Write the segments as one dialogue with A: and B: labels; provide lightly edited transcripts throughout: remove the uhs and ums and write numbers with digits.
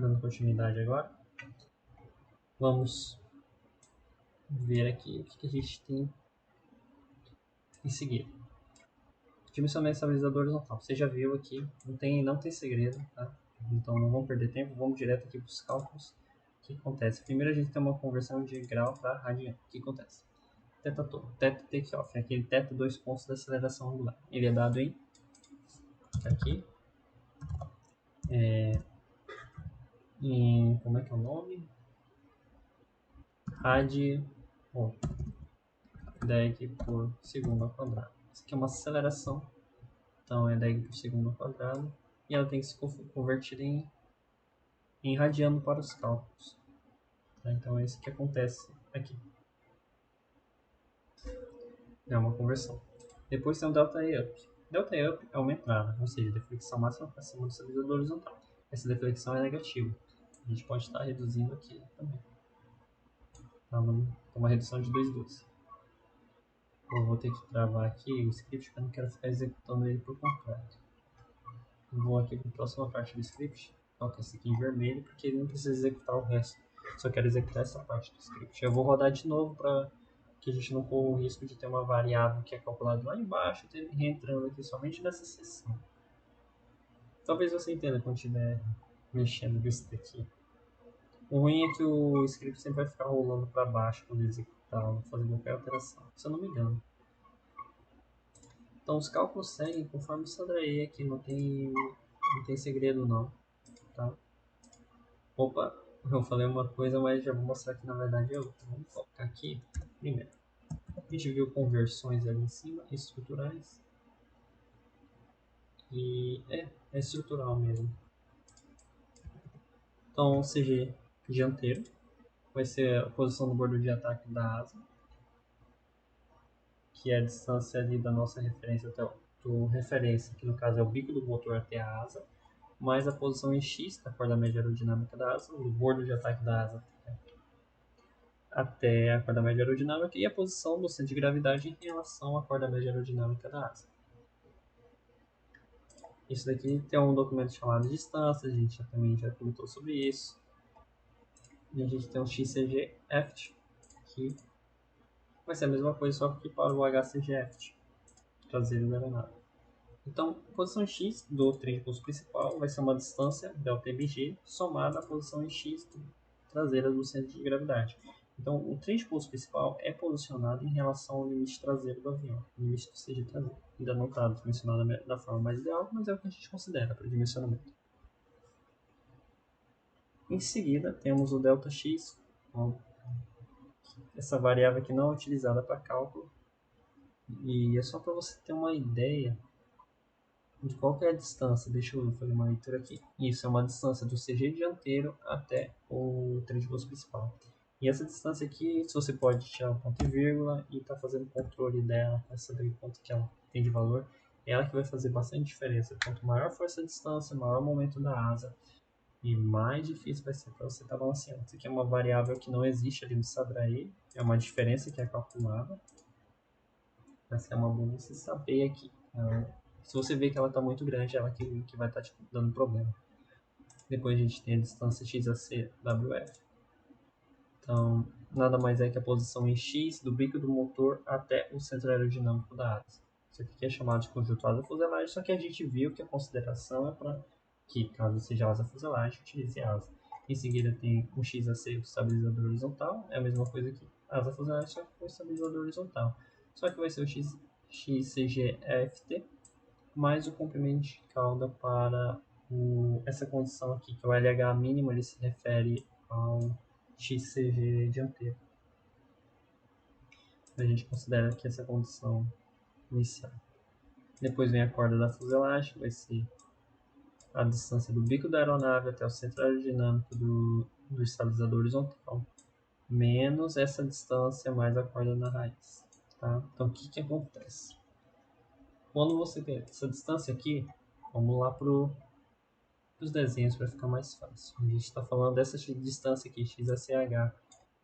A: Dando continuidade agora. Vamos ver aqui o que a gente tem em seguida. Dimensionamento estabilizador horizontal. Você já viu aqui, não tem segredo, tá? Então não vamos perder tempo, vamos direto aqui para os cálculos. O que acontece? Primeiro a gente tem uma conversão de grau para radiano. O que acontece? Teta take-off, é aquele teta 2 pontos da aceleração angular. Ele é dado aqui, em como é que é o nome? Deg por segundo ao quadrado. Isso aqui é uma aceleração, então é deg por segundo ao quadrado, e ela tem que ser convertida em radiano para os cálculos. Tá? Então é isso que acontece aqui. É uma conversão. Depois tem o delta E up. Delta E up é uma entrada, ou seja, deflexão máxima para cima do estabilizador horizontal. Essa deflexão é negativa. A gente pode estar reduzindo aqui também. Tá? Uma redução de 2,2. Eu vou ter que travar aqui o script porque eu não quero ficar executando ele por completo. Eu vou aqui para a próxima parte do script. Colocar esse aqui em vermelho porque ele não precisa executar o resto. Só quero executar essa parte do script. Eu vou rodar de novo para que a gente não corra o risco de ter uma variável que é calculada lá embaixo e ter reentrando aqui somente nessa seção. Talvez você entenda quando estiver mexendo com isso daqui. O ruim é que o script sempre vai ficar rolando para baixo quando executar ou fazer qualquer alteração, se eu não me engano. Então os cálculos seguem conforme o Sandraí aqui, não tem segredo não, tá? Opa, eu falei uma coisa, mas já vou mostrar que na verdade é outra. Vamos focar aqui primeiro. A gente viu conversões ali em cima, estruturais. E é estrutural mesmo. Então CG dianteiro vai ser a posição do bordo de ataque da asa, que é a distância ali da nossa referência até o referência, que no caso é o bico do motor até a asa, mais a posição em X da corda média aerodinâmica da asa, do bordo de ataque da asa até a corda média aerodinâmica, e a posição do centro de gravidade em relação à corda média aerodinâmica da asa. Isso daqui tem um documento chamado distância, a gente também já comentou sobre isso. E a gente tem um XCG-EFT, que vai ser a mesma coisa, só que para o HCG-EFT, traseiro da aeronave. Então, a posição X do trem de pouso principal vai ser uma distância, ΔTBG, somada à posição em X traseira do centro de gravidade. Então, o trem de pouso principal é posicionado em relação ao limite traseiro do avião, o limite do CG traseiro. Ainda não está dimensionado da forma mais ideal, mas é o que a gente considera para dimensionamento. Em seguida, temos o ΔX, essa variável aqui não é utilizada para cálculo, e é só para você ter uma ideia de qual que é a distância. Deixa eu fazer uma leitura aqui. Isso é uma distância do CG dianteiro até o trem de pouso principal. E essa distância aqui, se você pode tirar um ponto e vírgula e tá fazendo controle dela, para saber quanto que ela tem de valor, é ela que vai fazer bastante diferença. Quanto maior for essa distância, maior o momento da asa e mais difícil vai ser para você estar balanceando. Isso aqui é uma variável que não existe ali no Sadraí, é uma diferença que é calculada, mas que é uma boa você saber aqui. Se você vê que ela está muito grande, ela que vai estar dando problema. Depois a gente tem a distância XACWF. Então, nada mais é que a posição em X do bico do motor até o centro aerodinâmico da asa. Isso aqui é chamado de conjunto asa-fuselagem, só que a gente viu que a consideração é para que, caso seja asa-fuselagem, utilize asa. Em seguida tem o XAC, o estabilizador horizontal, é a mesma coisa que asa-fuselagem, só que com estabilizador horizontal. Só que vai ser o XCGFT, mais o comprimento de cauda para essa condição aqui, que é o LH mínimo, ele se refere ao XCG dianteiro. A gente considera que essa condição inicial. Depois vem a corda da fuselagem, que vai ser a distância do bico da aeronave até o centro aerodinâmico do estabilizador horizontal, menos essa distância mais a corda na raiz. Tá? Então, o que acontece? Quando você tem essa distância aqui, vamos lá para os desenhos para ficar mais fácil. A gente está falando dessa distância aqui, XACH,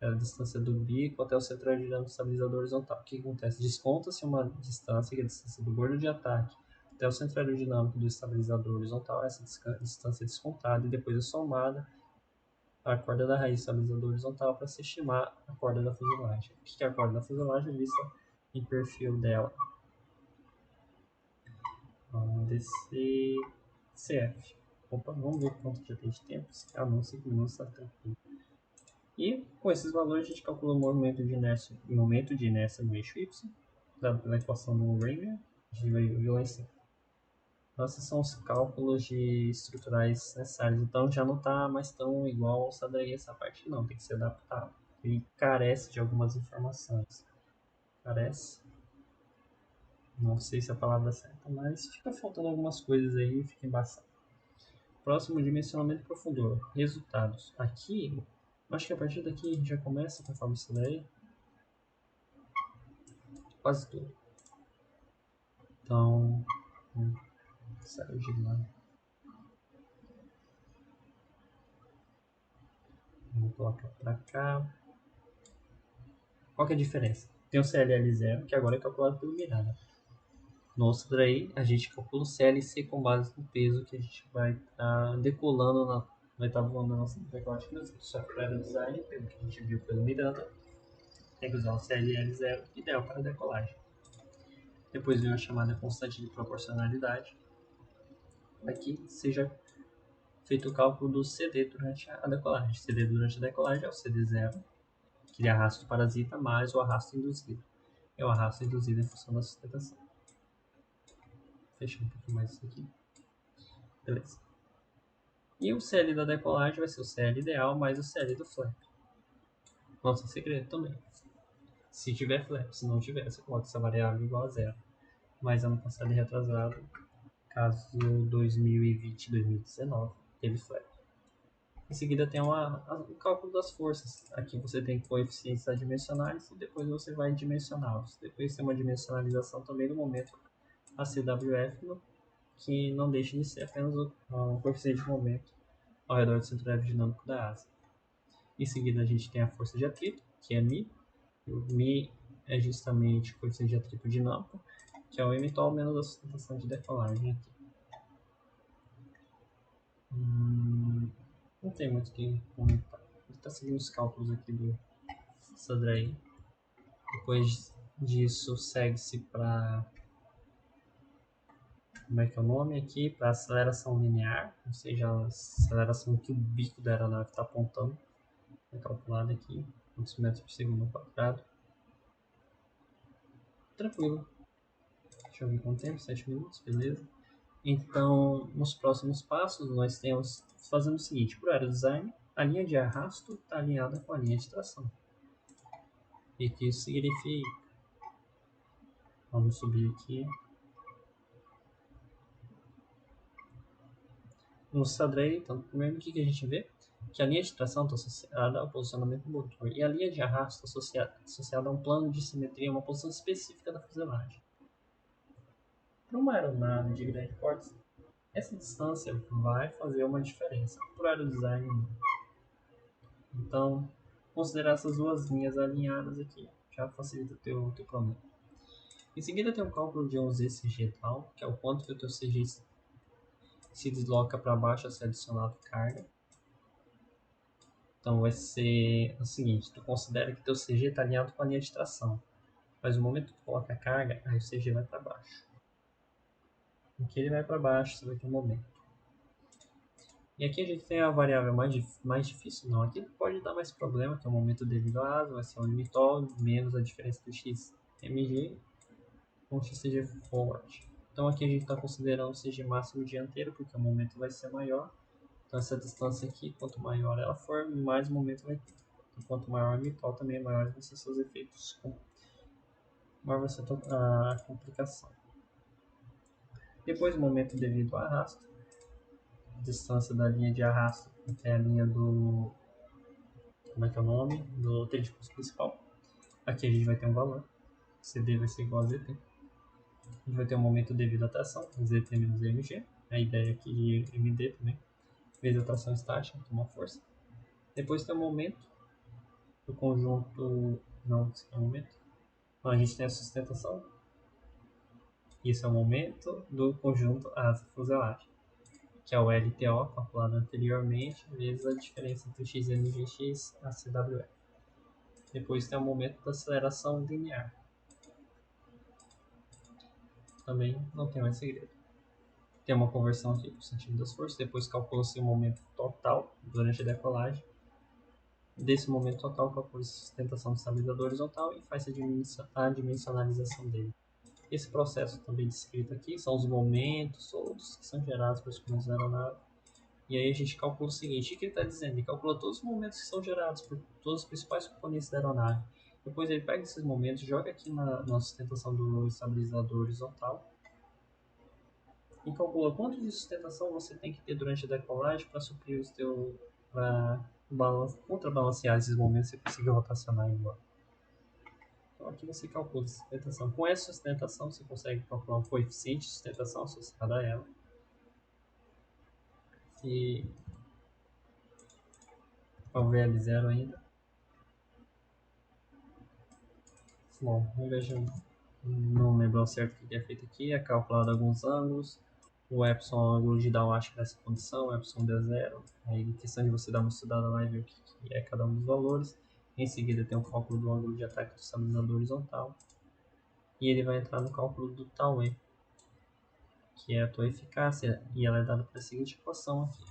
A: é a distância do bico até o centro aerodinâmico do estabilizador horizontal. O que acontece? Desconta-se uma distância, que é a distância do bordo de ataque até o centro aerodinâmico do estabilizador horizontal, essa distância é descontada e depois é somada a corda da raiz estabilizadora horizontal para se estimar a corda da fuselagem. O que é a corda da fuselagem vista em perfil dela? Vamos descer CF. Opa, vamos ver quanto já tem de tempo. Ah, não, 5 minutos está tranquilo. E com esses valores a gente calcula o momento de inércia no eixo Y, dado pela equação do Raymer. A gente vai ver lá em cima. Então, esses são os cálculos estruturais necessários. Então já não está mais tão igual ao Sadai essa parte não, tem que ser adaptado. Ele carece de algumas informações. Carece. Não sei se é a palavra certa, mas fica faltando algumas coisas aí e fica embaçado. Próximo, dimensionamento profundor. Resultados. Aqui, acho que a partir daqui a gente já começa conforme isso daí. Quase tudo. Então, saiu de lá. Vou colocar para cá. Qual que é a diferença? Tem o CLL0, que agora é calculado pelo Mirada. No outro daí, a gente calcula o CLC com base no peso que a gente vai estar decolando vai estar voando na nossa decolática. Só que para design, pelo que a gente viu pelo Miranda, tem que usar o CLL0 ideal para a decolagem. Depois vem a chamada constante de proporcionalidade. Aqui seja feito o cálculo do CD durante a decolagem. CD durante a decolagem é o CD0, aquele arrasto parasita, mais o arrasto induzido. É o arrasto induzido em função da sustentação. Fechando um pouquinho mais isso aqui. Beleza. E o CL da decolagem vai ser o CL ideal mais o CL do flap. Não tem segredo também. Se tiver flap, se não tiver, você coloca essa variável igual a zero. Mas ano passado e retrasado, caso 2020 2019, teve flap. Em seguida tem o cálculo das forças. Aqui você tem coeficientes adimensionais e depois você vai dimensioná-los. Depois tem uma dimensionalização também no momento a CWF, que não deixa de ser apenas o coeficiente de momento ao redor do centro aerodinâmico da asa. Em seguida a gente tem a força de atrito, que é μ. O μ é justamente o coeficiente de atrito dinâmico, que é o mTOL menos a sustentação de decolagem aqui. Não tem muito o que comentar. Ele está seguindo os cálculos aqui do Sadrai. Depois disso segue-se para, como é que é o nome aqui? Para aceleração linear, ou seja, a aceleração que o bico da aeronave está apontando. É calculada aqui, quantos metros por segundo ao quadrado. Tranquilo. Deixa eu ver quanto tempo, 7 minutos, beleza. Então, nos próximos passos, nós temos fazendo o seguinte: para o aerodesign, a linha de arrasto está alinhada com a linha de tração. E o que isso significa? Vamos subir aqui. No Sadrey, então, primeiro o que a gente vê? Que a linha de tração está associada ao posicionamento do motor e a linha de arrasto associada a um plano de simetria, uma posição específica da fuselagem. Para uma aeronave de grande porte, essa distância vai fazer uma diferença. Para o aerodesign, não. Então, considerar essas duas linhas alinhadas aqui já facilita o teu problema. Em seguida tem o cálculo de um ZCG tal, que é o quanto que o teu CG se desloca para baixo a ser adicionado carga. Então vai ser o seguinte: tu considera que teu CG está alinhado com a linha de tração, mas no momento que tu coloca a carga, aí o CG vai para baixo. Em que ele vai para baixo, você vai ter um momento. E aqui a gente tem a variável mais difícil, não. Aqui pode dar mais problema, que é o momento devido à asa, vai ser o limitol menos a diferença do XMG com o XCG forward. Então aqui a gente está considerando o CG máximo dianteiro, porque o momento vai ser maior. Então essa distância aqui, quanto maior ela for, mais momento vai ter. Então, quanto maior o limitol, também maiores vão ser seus efeitos, maior vai ser a complicação. Depois o momento devido ao arrasto. A distância da linha de arrasto até a linha do, como é que é o nome? Do trilho de curso principal. Aqui a gente vai ter um valor. CD vai ser igual a ZT. A gente vai ter um momento devido à tração, ZT menos MG. A ideia aqui de MD também. Vezes a tração estática, que é uma força. Depois tem o momento do conjunto. Não, esse é o momento. Então a gente tem a sustentação. Isso é o momento do conjunto asa-fuselagem. que é o LTO, calculado anteriormente, vezes a diferença entre xnx e ACWF. Depois tem o momento da aceleração linear. Também não tem mais segredo. Tem uma conversão aqui por centímetro das forças, depois calcula-se o momento total durante a decolagem. Desse momento total, calcula-se a sustentação do estabilizador horizontal e faz a dimensionalização dele. Esse processo também descrito aqui são os momentos todos que são gerados pelos componentes da aeronave. E aí a gente calcula o seguinte, o que ele está dizendo? Ele calcula todos os momentos que são gerados por todos os principais componentes da aeronave. Depois ele pega esses momentos, joga aqui na sustentação do estabilizador horizontal e calcula quanto de sustentação você tem que ter durante a decolagem para suprir os teus, para contrabalancear esses momentos e conseguir rotacionar embora. Então aqui você calcula a sustentação. Com essa sustentação você consegue calcular o coeficiente de sustentação associado a ela. E ao VL0 ainda. Bom, não lembro ao certo o que é feito aqui. É calculado alguns ângulos. O epsilon é o ângulo de downwash nessa condição, o epsilon deu zero. Aí, em questão de você dar uma estudada lá e ver o que é cada um dos valores. Em seguida, tem o cálculo do ângulo de ataque do estabilizador horizontal. E ele vai entrar no cálculo do tau E, que é a tua eficácia, e ela é dada pela seguinte equação aqui.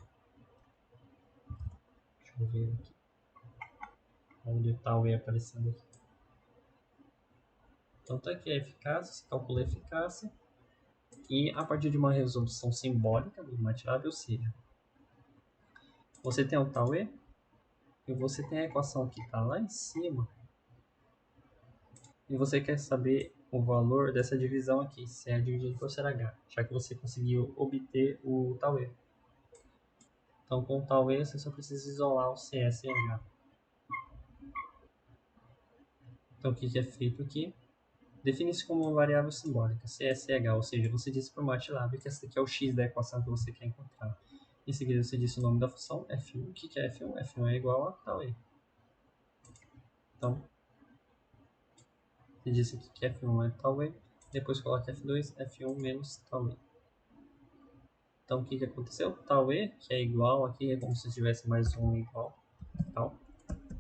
A: Deixa eu ver aqui. Onde o tau E aparecendo aqui. Então, tá aqui a eficácia, você calcula a eficácia. E a partir de uma resolução simbólica do MATLAB, ou seja, você tem o tau E, e você tem a equação que está lá em cima, e você quer saber o valor dessa divisão aqui, se é dividido por ser H, já que você conseguiu obter o tau E. Então, com o tau E, você só precisa isolar o CSH. Então, o que é feito aqui? Define-se como uma variável simbólica, CSH, ou seja, você disse para o MATLAB que esse aqui é o x da equação que você quer encontrar. Em seguida, você disse o nome da função, f1. O que é f1? f1 é igual a tau E. Então, você disse aqui que f1 é tau E, depois coloca f2, f1 menos tau E. Então, o que aconteceu? Tau E, que é igual aqui, é como se tivesse mais um igual, tau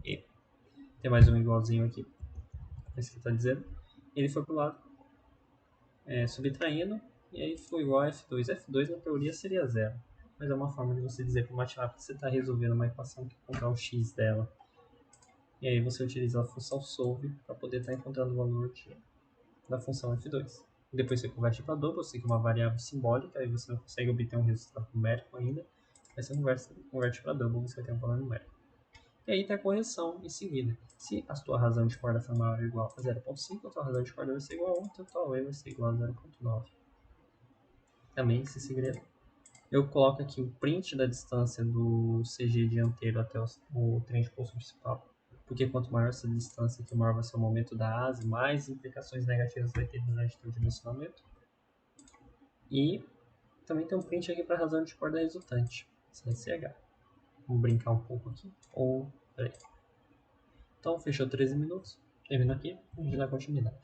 A: E. Tem mais um igualzinho aqui, é isso que está dizendo. Ele foi para o lado, subtraindo, e aí foi igual a f2. f2 na teoria seria zero, mas é uma forma de você dizer para o MATLAB que você está resolvendo uma equação que encontrar o x dela. E aí você utiliza a função solve para poder estar encontrando o valor da função f2. Depois você converte para double, você tem uma variável simbólica, aí você não consegue obter um resultado numérico ainda, aí você converte para double, você tem um valor numérico. E aí tem a correção em seguida. Se a sua razão de corda for maior ou igual a 0.5, a sua razão de corda vai ser igual a 1, então a tua E vai ser igual a 0.9. Também esse segredo. Eu coloco aqui o print da distância do CG dianteiro até o trem de pulso principal, porque quanto maior essa distância, que maior vai ser o momento da asa, mais implicações negativas vai ter durante o dimensionamento. E também tem um print aqui para a razão de corda resultante, CSH. Vamos brincar um pouco aqui. Peraí. Então, fechou 13 minutos. Termino aqui, a gente dá continuidade.